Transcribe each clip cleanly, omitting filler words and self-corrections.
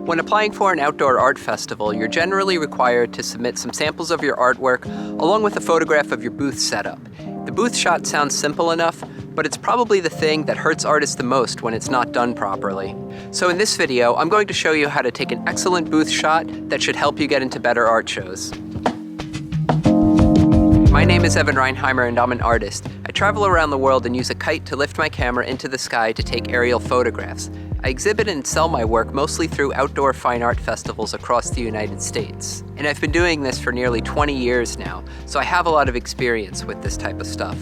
When applying for an outdoor art festival, you're generally required to submit some samples of your artwork along with a photograph of your booth setup. The booth shot sounds simple enough, but it's probably the thing that hurts artists the most when it's not done properly. So in this video, I'm going to show you how to take an excellent booth shot that should help you get into better art shows. My name is Evan Reinheimer and I'm an artist. I travel around the world and use a kite to lift my camera into the sky to take aerial photographs. I exhibit and sell my work mostly through outdoor fine art festivals across the United States. And I've been doing this for nearly 20 years now, so I have a lot of experience with this type of stuff.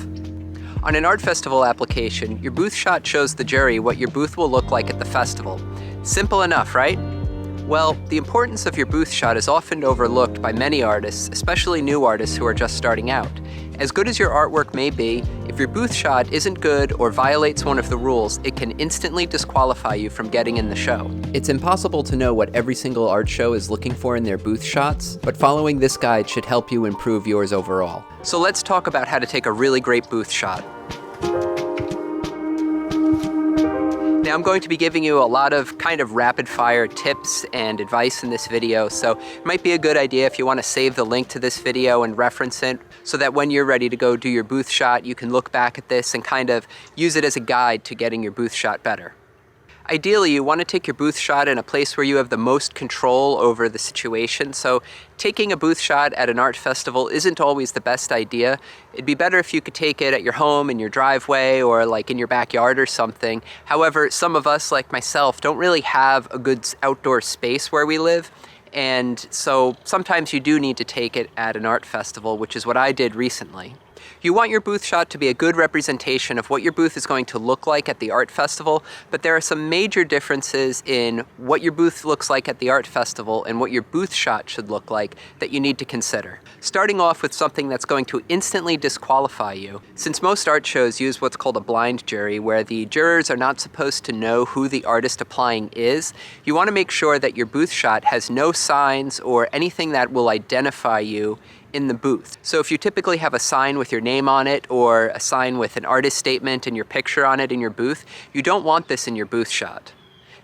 On an art festival application, your booth shot shows the jury what your booth will look like at the festival. Simple enough, right? Well, the importance of your booth shot is often overlooked by many artists, especially new artists who are just starting out. As good as your artwork may be, if your booth shot isn't good or violates one of the rules, it can instantly disqualify you from getting in the show. It's impossible to know what every single art show is looking for in their booth shots, but following this guide should help you improve yours overall. So let's talk about how to take a really great booth shot. Now I'm going to be giving you a lot of kind of rapid fire tips and advice in this video, so it might be a good idea if you want to save the link to this video and reference it so that when you're ready to go do your booth shot, you can look back at this and kind of use it as a guide to getting your booth shot better. Ideally, you want to take your booth shot in a place where you have the most control over the situation, so taking a booth shot at an art festival isn't always the best idea. It'd be better if you could take it at your home, in your driveway, or like in your backyard or something. However, some of us, like myself, don't really have a good outdoor space where we live, and so sometimes you do need to take it at an art festival, which is what I did recently. You want your booth shot to be a good representation of what your booth is going to look like at the art festival, but there are some major differences in what your booth looks like at the art festival and what your booth shot should look like that you need to consider. Starting off with something that's going to instantly disqualify you. Since most art shows use what's called a blind jury, where the jurors are not supposed to know who the artist applying is, you want to make sure that your booth shot has no signs or anything that will identify you in the booth. So if you typically have a sign with your name on it or a sign with an artist statement and your picture on it in your booth, you don't want this in your booth shot.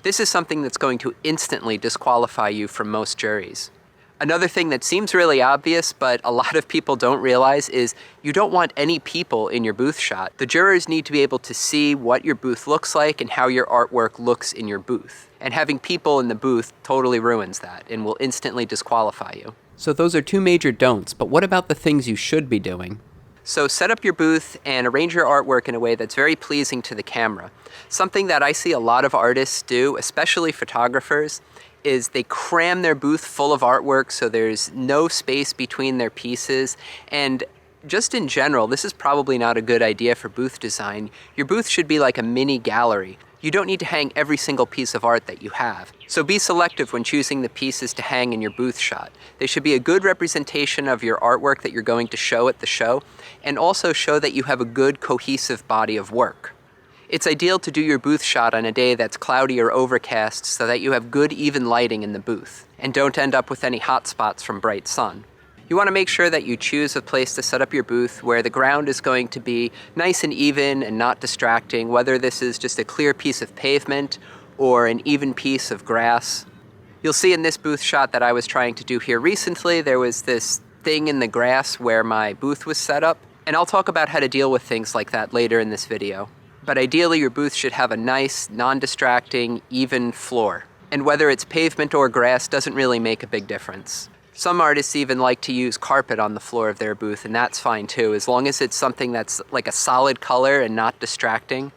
This is something that's going to instantly disqualify you from most juries. Another thing that seems really obvious, but a lot of people don't realize, is you don't want any people in your booth shot. The jurors need to be able to see what your booth looks like and how your artwork looks in your booth. And having people in the booth totally ruins that and will instantly disqualify you. So those are two major don'ts, but what about the things you should be doing? So set up your booth and arrange your artwork in a way that's very pleasing to the camera. Something that I see a lot of artists do, especially photographers, is they cram their booth full of artwork so there's no space between their pieces. And just in general, this is probably not a good idea for booth design. Your booth should be like a mini gallery. You don't need to hang every single piece of art that you have. So be selective when choosing the pieces to hang in your booth shot. They should be a good representation of your artwork that you're going to show at the show, and also show that you have a good cohesive body of work. It's ideal to do your booth shot on a day that's cloudy or overcast so that you have good even lighting in the booth, and don't end up with any hot spots from bright sun. You want to make sure that you choose a place to set up your booth where the ground is going to be nice and even and not distracting, whether this is just a clear piece of pavement or an even piece of grass. You'll see in this booth shot that I was trying to do here recently, there was this thing in the grass where my booth was set up, and I'll talk about how to deal with things like that later in this video. But ideally, your booth should have a nice, non-distracting, even floor. And whether it's pavement or grass doesn't really make a big difference. Some artists even like to use carpet on the floor of their booth, and that's fine too, as long as it's something that's like a solid color and not distracting.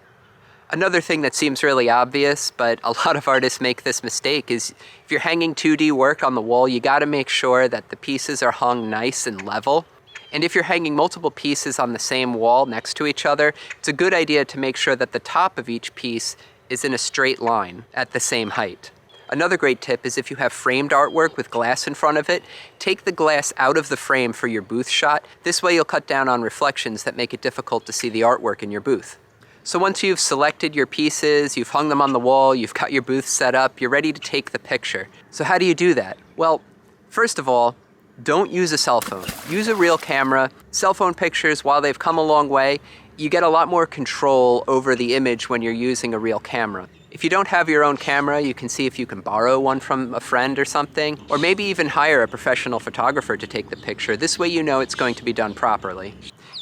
Another thing that seems really obvious, but a lot of artists make this mistake, is if you're hanging 2D work on the wall, you gotta make sure that the pieces are hung nice and level. And if you're hanging multiple pieces on the same wall next to each other, it's a good idea to make sure that the top of each piece is in a straight line at the same height. Another great tip is if you have framed artwork with glass in front of it, take the glass out of the frame for your booth shot. This way you'll cut down on reflections that make it difficult to see the artwork in your booth. So once you've selected your pieces, you've hung them on the wall, you've got your booth set up, you're ready to take the picture. So how do you do that? Well, first of all, don't use a cell phone. Use a real camera. Cell phone pictures, while they've come a long way, you get a lot more control over the image when you're using a real camera. If you don't have your own camera, you can see if you can borrow one from a friend or something, or maybe even hire a professional photographer to take the picture. This way you know it's going to be done properly.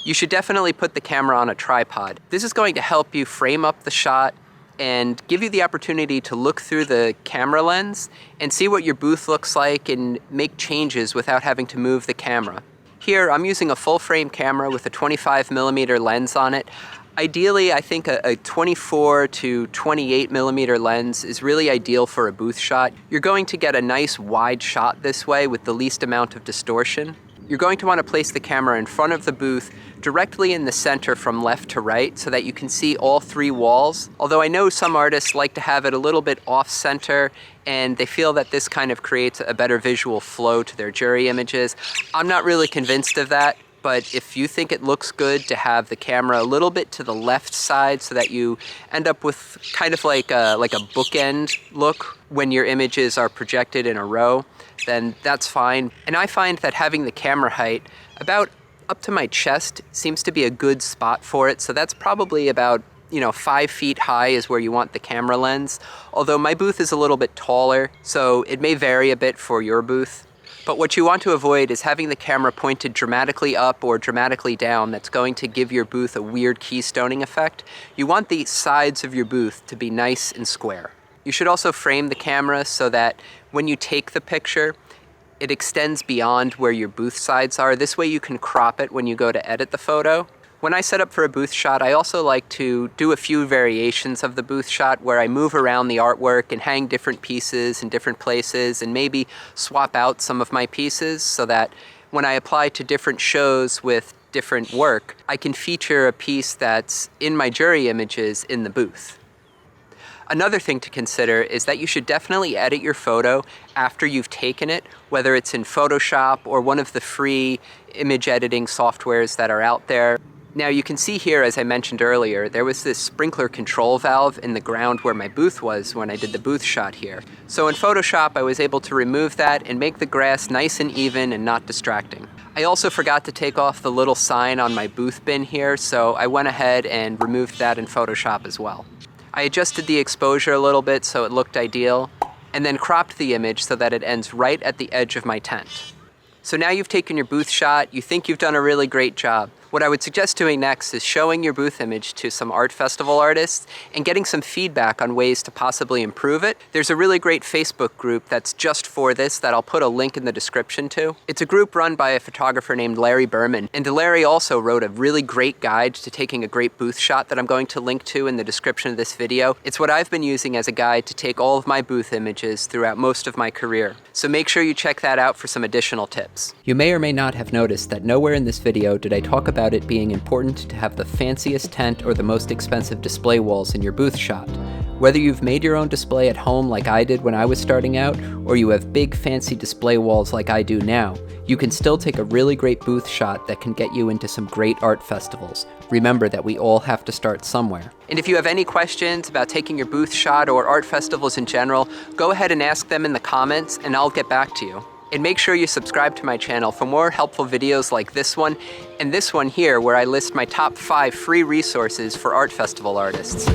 You should definitely put the camera on a tripod. This is going to help you frame up the shot and give you the opportunity to look through the camera lens and see what your booth looks like and make changes without having to move the camera. Here, I'm using a full frame camera with a 25mm lens on it. Ideally, I think a 24 to 28mm lens is really ideal for a booth shot. You're going to get a nice wide shot this way with the least amount of distortion. You're going to want to place the camera in front of the booth directly in the center from left to right so that you can see all three walls. Although I know some artists like to have it a little bit off center and they feel that this kind of creates a better visual flow to their jury images. I'm not really convinced of that, but if you think it looks good to have the camera a little bit to the left side so that you end up with kind of like a bookend look when your images are projected in a row, then that's fine. And I find that having the camera height about up to my chest seems to be a good spot for it. So that's probably about 5 feet high is where you want the camera lens. Although my booth is a little bit taller, so it may vary a bit for your booth. But what you want to avoid is having the camera pointed dramatically up or dramatically down. That's going to give your booth a weird keystoning effect. You want the sides of your booth to be nice and square. You should also frame the camera so that when you take the picture, it extends beyond where your booth sides are. This way you can crop it when you go to edit the photo. When I set up for a booth shot, I also like to do a few variations of the booth shot where I move around the artwork and hang different pieces in different places and maybe swap out some of my pieces so that when I apply to different shows with different work, I can feature a piece that's in my jury images in the booth. Another thing to consider is that you should definitely edit your photo after you've taken it, whether it's in Photoshop or one of the free image editing softwares that are out there. Now you can see here, as I mentioned earlier, there was this sprinkler control valve in the ground where my booth was when I did the booth shot here. So in Photoshop, I was able to remove that and make the grass nice and even and not distracting. I also forgot to take off the little sign on my booth bin here, so I went ahead and removed that in Photoshop as well. I adjusted the exposure a little bit so it looked ideal, and then cropped the image so that it ends right at the edge of my tent. So now you've taken your booth shot, you think you've done a really great job. What I would suggest doing next is showing your booth image to some art festival artists and getting some feedback on ways to possibly improve it. There's a really great Facebook group that's just for this that I'll put a link in the description to. It's a group run by a photographer named Larry Berman, and Larry also wrote a really great guide to taking a great booth shot that I'm going to link to in the description of this video. It's what I've been using as a guide to take all of my booth images throughout most of my career. So make sure you check that out for some additional tips. You may or may not have noticed that nowhere in this video did I talk about it being important to have the fanciest tent or the most expensive display walls in your booth shot. Whether you've made your own display at home like I did when I was starting out, or you have big fancy display walls like I do now, you can still take a really great booth shot that can get you into some great art festivals. Remember that we all have to start somewhere. And if you have any questions about taking your booth shot or art festivals in general, go ahead and ask them in the comments and I'll get back to you. And make sure you subscribe to my channel for more helpful videos like this one and this one here where I list my top 5 free resources for art festival artists.